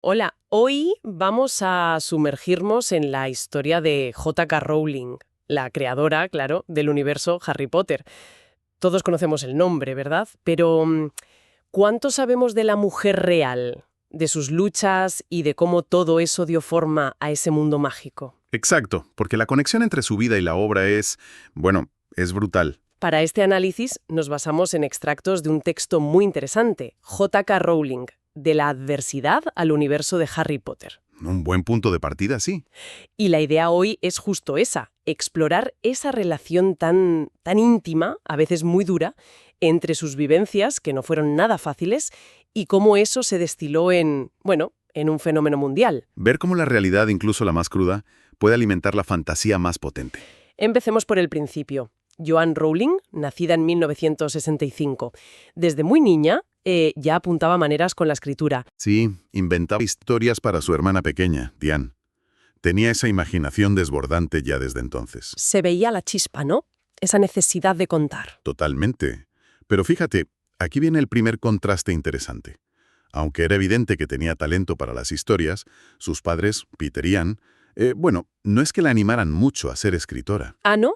Hola, hoy vamos a sumergirnos en la historia de J.K. Rowling, la creadora, claro, del universo Harry Potter. Todos conocemos el nombre, ¿verdad? Pero ¿cuánto sabemos de la mujer real, de sus luchas y de cómo todo eso dio forma a ese mundo mágico? Exacto, porque la conexión entre su vida y la obra es brutal. Para este análisis nos basamos en extractos de un texto muy interesante, J.K. Rowling, de la adversidad al universo de Harry Potter. Un buen punto de partida, sí. Y la idea hoy es justo esa, explorar esa relación tan íntima, a veces muy dura, entre sus vivencias, que no fueron nada fáciles, y cómo eso se destiló en un fenómeno mundial. Ver cómo la realidad, incluso la más cruda, puede alimentar la fantasía más potente. Empecemos por el principio. Joanne Rowling, nacida en 1965. Desde muy niña, ya apuntaba maneras con la escritura. Sí, inventaba historias para su hermana pequeña, Diane. Tenía esa imaginación desbordante ya desde entonces. Se veía la chispa, ¿no? Esa necesidad de contar. Totalmente. Pero fíjate, aquí viene el primer contraste interesante. Aunque era evidente que tenía talento para las historias, sus padres, Peter y Anne, no es que la animaran mucho a ser escritora. ¿Ah, no?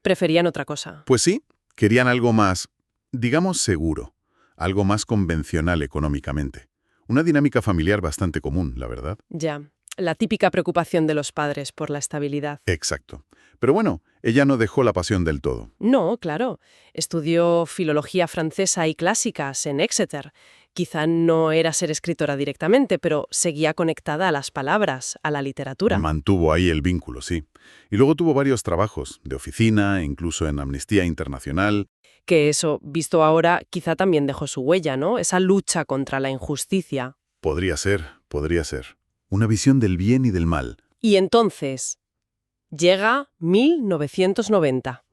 Preferían otra cosa. Pues sí, querían algo más, digamos, seguro, algo más convencional económicamente. Una dinámica familiar bastante común, la verdad. Ya, la típica preocupación de los padres por la estabilidad. Exacto. Pero bueno, ella no dejó la pasión del todo. No, claro. Estudió filología francesa y clásicas en Exeter. Quizá no era ser escritora directamente, pero seguía conectada a las palabras, a la literatura. Mantuvo ahí el vínculo, sí. Y luego tuvo varios trabajos, de oficina, incluso en Amnistía Internacional. Que eso, visto ahora, quizá también dejó su huella, ¿no? Esa lucha contra la injusticia. Podría ser, podría ser. Una visión del bien y del mal. Y entonces, llega 1990.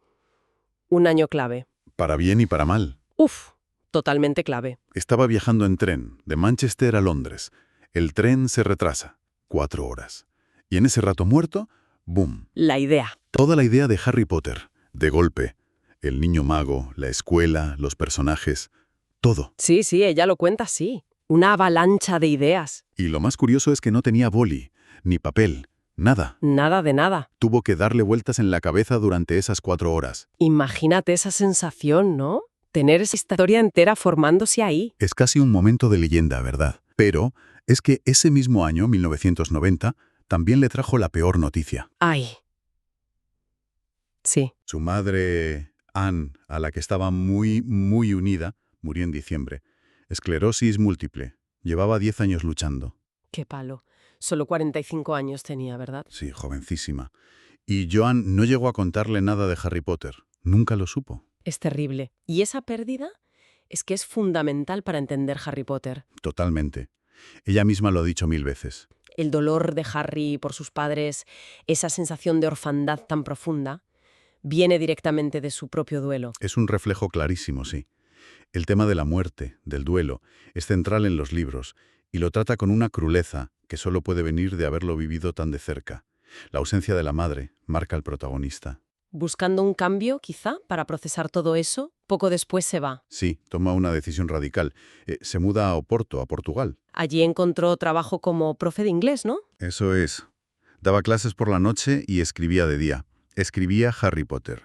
Un año clave. Para bien y para mal. Uf, totalmente clave. Estaba viajando en tren, de Manchester a Londres. El tren se retrasa. 4 horas. Y en ese rato muerto, ¡boom! La idea. Toda la idea de Harry Potter, de golpe. El niño mago, la escuela, los personajes, todo. Sí, ella lo cuenta así. Una avalancha de ideas. Y lo más curioso es que no tenía boli, ni papel, nada. Nada de nada. Tuvo que darle vueltas en la cabeza durante esas 4 horas. Imagínate esa sensación, ¿no? Tener esa historia entera formándose ahí. Es casi un momento de leyenda, ¿verdad? Pero es que ese mismo año, 1990, también le trajo la peor noticia. Ay. Sí. Su madre, Anne, a la que estaba muy, muy unida, murió en diciembre. Esclerosis múltiple. Llevaba 10 años luchando. Qué palo. Solo 45 años tenía, ¿verdad? Sí, jovencísima. Y Joanne no llegó a contarle nada de Harry Potter. Nunca lo supo. Es terrible. Y esa pérdida es que es fundamental para entender Harry Potter. Totalmente. Ella misma lo ha dicho 1000 veces. El dolor de Harry por sus padres, esa sensación de orfandad tan profunda, viene directamente de su propio duelo. Es un reflejo clarísimo, sí. El tema de la muerte, del duelo, es central en los libros y lo trata con una crudeza que solo puede venir de haberlo vivido tan de cerca. La ausencia de la madre marca al protagonista. Buscando un cambio, quizá, para procesar todo eso, poco después se va. Sí, toma una decisión radical. Se muda a Oporto, a Portugal. Allí encontró trabajo como profe de inglés, ¿no? Eso es. Daba clases por la noche y escribía de día. Escribía Harry Potter.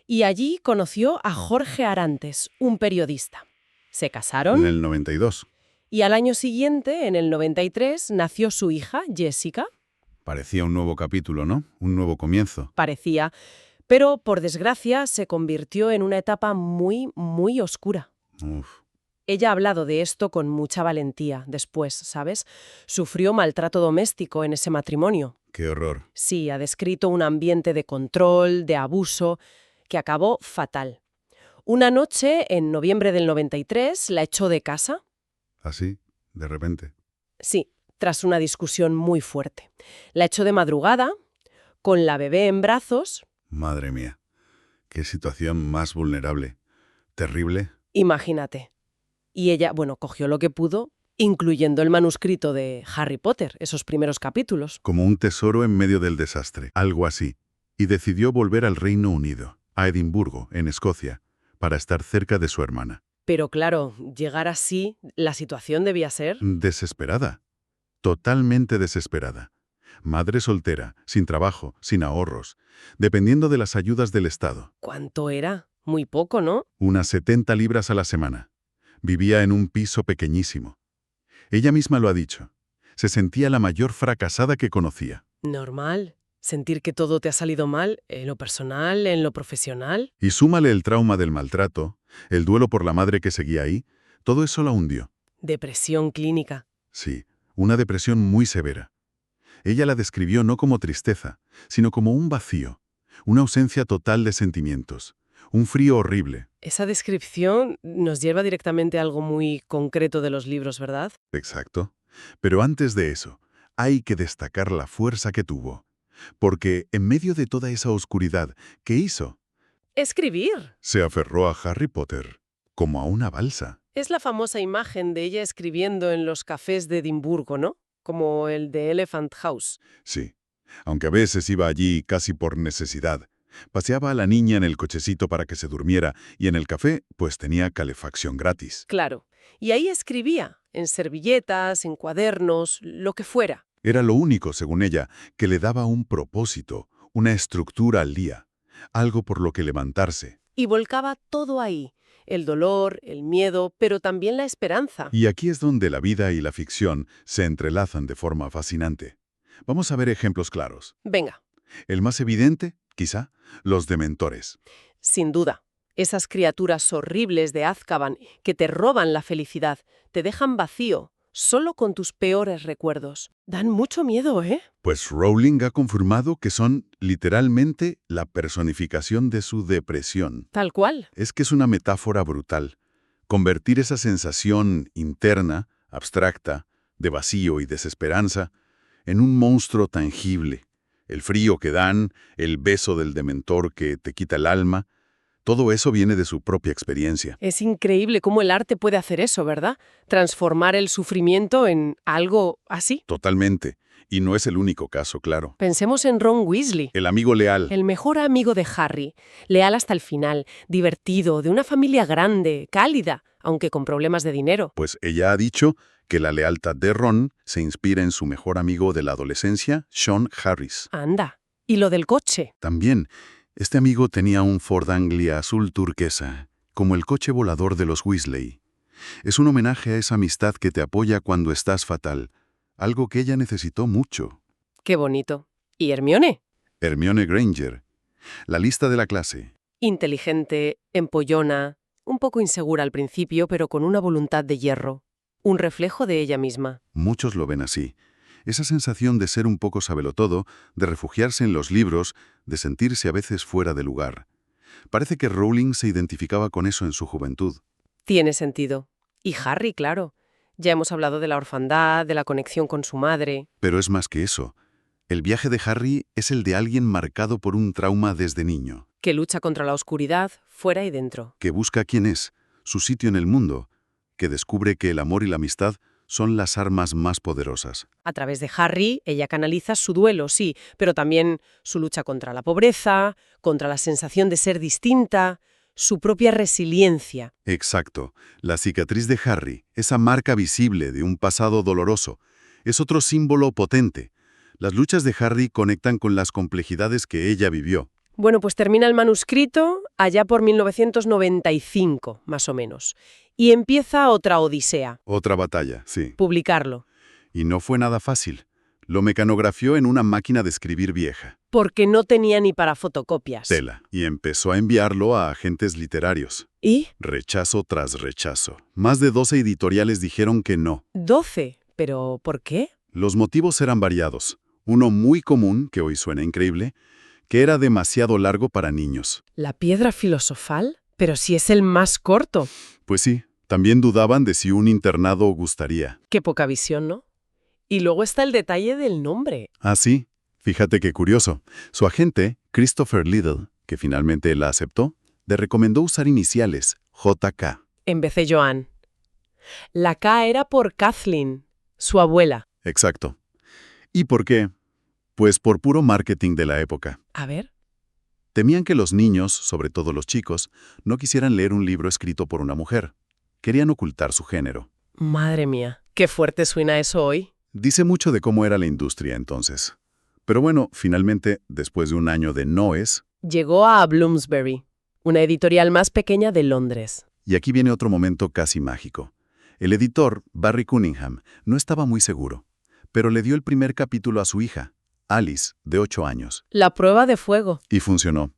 Y allí conoció a Jorge Arantes, un periodista. Se casaron En el 92. y al año siguiente, en el 93, nació su hija, Jessica. Parecía un nuevo capítulo, ¿no? Un nuevo comienzo. Parecía, pero por desgracia se convirtió en una etapa muy, muy oscura. Uf. Ella ha hablado de esto con mucha valentía después, ¿sabes? Sufrió maltrato doméstico en ese matrimonio. ¡Qué horror! Sí, ha descrito un ambiente de control, de abuso, que acabó fatal. Una noche, en noviembre del 93, la echó de casa. Así, de repente. Sí, tras una discusión muy fuerte. La echó de madrugada, con la bebé en brazos. Madre mía. Qué situación más vulnerable. Terrible. Imagínate. Y ella, cogió lo que pudo, incluyendo el manuscrito de Harry Potter, esos primeros capítulos. Como un tesoro en medio del desastre. Algo así. Y decidió volver al Reino Unido, a Edimburgo, en Escocia, para estar cerca de su hermana. Pero claro, llegar así, la situación debía ser... Desesperada. totalmente desesperada. Madre soltera, sin trabajo, sin ahorros, dependiendo de las ayudas del Estado. ¿Cuánto era? Muy poco, ¿no? Unas 70 libras a la semana. Vivía en un piso pequeñísimo. Ella misma lo ha dicho. Se sentía la mayor fracasada que conocía. Normal. Sentir que todo te ha salido mal, en lo personal, en lo profesional. Y súmale el trauma del maltrato, el duelo por la madre que seguía ahí, todo eso la hundió. Depresión clínica. Sí, una depresión muy severa. Ella la describió no como tristeza, sino como un vacío, una ausencia total de sentimientos, un frío horrible. Esa descripción nos lleva directamente a algo muy concreto de los libros, ¿verdad? Exacto. Pero antes de eso, hay que destacar la fuerza que tuvo. Porque en medio de toda esa oscuridad, ¿qué hizo? Escribir. Se aferró a Harry Potter, como a una balsa. Es la famosa imagen de ella escribiendo en los cafés de Edimburgo, ¿no? Como el de Elephant House. Sí, aunque a veces iba allí casi por necesidad. Paseaba a la niña en el cochecito para que se durmiera y en el café pues tenía calefacción gratis. Claro. Y ahí escribía, en servilletas, en cuadernos, lo que fuera. Era lo único, según ella, que le daba un propósito, una estructura al día, algo por lo que levantarse. Y volcaba todo ahí. El dolor, el miedo, pero también la esperanza. Y aquí es donde la vida y la ficción se entrelazan de forma fascinante. Vamos a ver ejemplos claros. Venga, El más evidente, quizá, los dementores. sin duda. Esas criaturas horribles de Azkaban que te roban la felicidad, te dejan vacío, solo con tus peores recuerdos. Dan mucho miedo, ¿eh? Pues Rowling ha confirmado que son literalmente la personificación de su depresión. Tal cual. Es que es una metáfora brutal. Convertir esa sensación interna, abstracta, de vacío y desesperanza, en un monstruo tangible. El frío que dan, el beso del dementor que te quita el alma, todo eso viene de su propia experiencia. Es increíble cómo el arte puede hacer eso, ¿verdad? Transformar el sufrimiento en algo así. Totalmente. Y no es el único caso, claro. Pensemos en Ron Weasley. El amigo leal. El mejor amigo de Harry, leal hasta el final, divertido, de una familia grande, cálida, aunque con problemas de dinero. Pues ella ha dicho que la lealtad de Ron se inspira en su mejor amigo de la adolescencia, Sean Harris. Anda. ¿Y lo del coche? También, este amigo tenía un Ford Anglia azul turquesa, como el coche volador de los Weasley. Es un homenaje a esa amistad que te apoya cuando estás fatal, algo que ella necesitó mucho. Qué bonito. ¿Y Hermione? Hermione Granger, la lista de la clase. Inteligente, empollona, un poco insegura al principio, pero con una voluntad de hierro. Un reflejo de ella misma. Muchos lo ven así. Esa sensación de ser un poco sabelotodo, de refugiarse en los libros, de sentirse a veces fuera de lugar. Parece que Rowling se identificaba con eso en su juventud. Tiene sentido. Y Harry, claro. Ya hemos hablado de la orfandad, de la conexión con su madre. Pero es más que eso. El viaje de Harry es el de alguien marcado por un trauma desde niño, Que lucha contra la oscuridad, fuera y dentro. que busca quién es, su sitio en el mundo, que descubre que el amor y la amistad son las armas más poderosas. A través de Harry, ella canaliza su duelo, sí, pero también su lucha contra la pobreza, contra la sensación de ser distinta, su propia resiliencia. Exacto. La cicatriz de Harry, esa marca visible de un pasado doloroso, es otro símbolo potente. Las luchas de Harry conectan con las complejidades que ella vivió. Bueno, pues termina el manuscrito allá por 1995, más o menos. Y empieza otra odisea, Otra batalla, sí. publicarlo. Y no fue nada fácil. Lo mecanografió en una máquina de escribir vieja, Porque no tenía ni para fotocopias. tela, y empezó a enviarlo a agentes literarios. ¿Y? Rechazo tras rechazo. Más de 12 editoriales dijeron que no. 12. ¿Pero por qué? Los motivos eran variados. Uno muy común, que hoy suena increíble, que era demasiado largo para niños. ¿La piedra filosofal? Pero si es el más corto. Pues sí, también dudaban de si un internado gustaría. Qué poca visión, ¿no? Y luego está el detalle del nombre. Ah, sí. Fíjate qué curioso. Su agente, Christopher Liddell, que finalmente la aceptó, le recomendó usar iniciales, JK. En vez de Joan. La K era por Kathleen, su abuela. Exacto. ¿Y por qué? Pues por puro marketing de la época. A ver. Temían que los niños, sobre todo los chicos, no quisieran leer un libro escrito por una mujer. Querían ocultar su género. Madre mía, qué fuerte suena eso hoy. Dice mucho de cómo era la industria entonces. Pero bueno, finalmente, después de un año de noes, Llegó a Bloomsbury, una editorial más pequeña de Londres. y aquí viene otro momento casi mágico. El editor, Barry Cunningham, no estaba muy seguro, pero le dio el primer capítulo a su hija, Alice, de 8 años. La prueba de fuego. Y funcionó.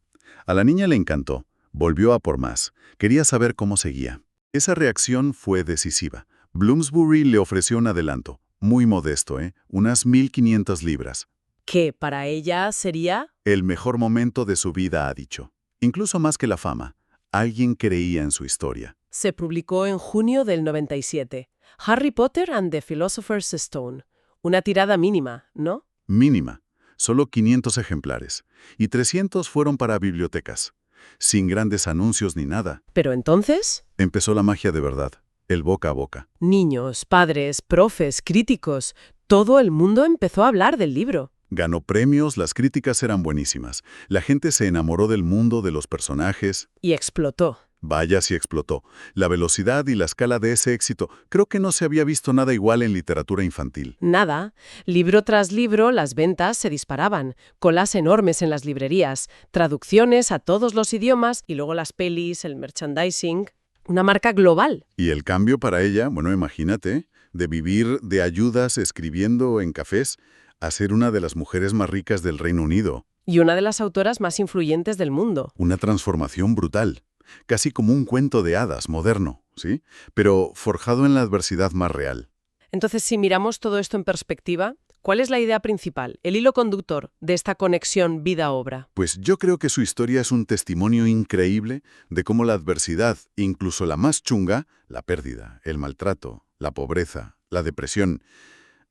A la niña le encantó. Volvió a por más. Quería saber cómo seguía. Esa reacción fue decisiva. Bloomsbury le ofreció un adelanto. Muy modesto, unas 1.500 libras. Que para ella sería... El mejor momento de su vida, ha dicho. Incluso más que la fama. Alguien creía en su historia. Se publicó en junio del 97. Harry Potter and the Philosopher's Stone. Una tirada mínima, ¿no? Mínima. Solo 500 ejemplares. Y 300 fueron para bibliotecas. Sin grandes anuncios ni nada. Pero entonces... Empezó la magia de verdad. El boca a boca. Niños, padres, profes, críticos, todo el mundo empezó a hablar del libro. Ganó premios, las críticas eran buenísimas. La gente se enamoró del mundo, de los personajes. Y explotó. Vaya si explotó. La velocidad y la escala de ese éxito, creo que no se había visto nada igual en literatura infantil. Nada. Libro tras libro, las ventas se disparaban. Colas enormes en las librerías, traducciones a todos los idiomas y luego las pelis, el merchandising. Una marca global. Y el cambio para ella, bueno, imagínate, de vivir de ayudas escribiendo en cafés a ser una de las mujeres más ricas del Reino Unido. Y una de las autoras más influyentes del mundo. Una transformación brutal. Casi como un cuento de hadas moderno, ¿sí? Pero forjado en la adversidad más real. Entonces, si miramos todo esto en perspectiva, ¿cuál es la idea principal, el hilo conductor de esta conexión vida-obra? Pues yo creo que su historia es un testimonio increíble de cómo la adversidad, incluso la más chunga, la pérdida, el maltrato, la pobreza, la depresión,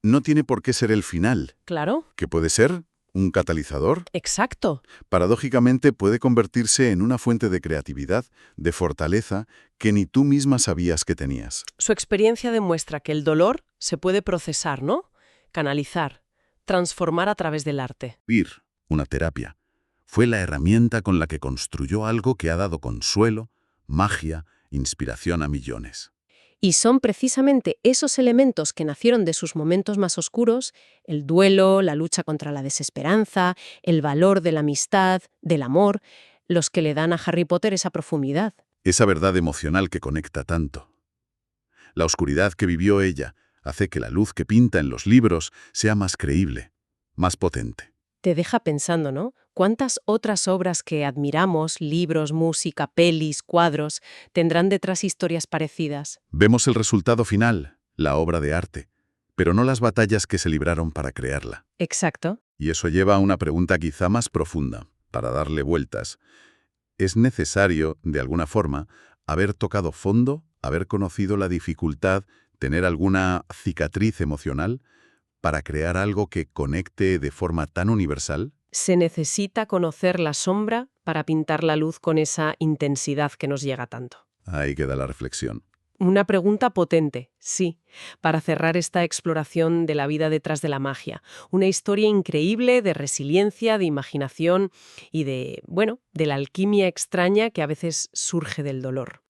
no tiene por qué ser el final. Claro. ¿Qué puede ser? ¿Un catalizador? Exacto. Paradójicamente puede convertirse en una fuente de creatividad, de fortaleza, que ni tú misma sabías que tenías. Su experiencia demuestra que el dolor se puede procesar, ¿no? Canalizar, transformar a través del arte. Ir, una terapia, fue la herramienta con la que construyó algo que ha dado consuelo, magia, inspiración a millones. Y son precisamente esos elementos que nacieron de sus momentos más oscuros, el duelo, la lucha contra la desesperanza, el valor de la amistad, del amor, los que le dan a Harry Potter esa profundidad. Esa verdad emocional que conecta tanto. La oscuridad que vivió ella hace que la luz que pinta en los libros sea más creíble, más potente. Te deja pensando, ¿no? ¿Cuántas otras obras que admiramos, libros, música, pelis, cuadros, tendrán detrás historias parecidas? Vemos el resultado final, la obra de arte, pero no las batallas que se libraron para crearla. Exacto. Y eso lleva a una pregunta quizá más profunda, para darle vueltas. ¿Es necesario, de alguna forma, haber tocado fondo, haber conocido la dificultad, tener alguna cicatriz emocional, para crear algo que conecte de forma tan universal? Se necesita conocer la sombra para pintar la luz con esa intensidad que nos llega tanto. Ahí queda la reflexión. Una pregunta potente, sí, para cerrar esta exploración de la vida detrás de la magia. Una historia increíble de resiliencia, de imaginación y de la alquimia extraña que a veces surge del dolor.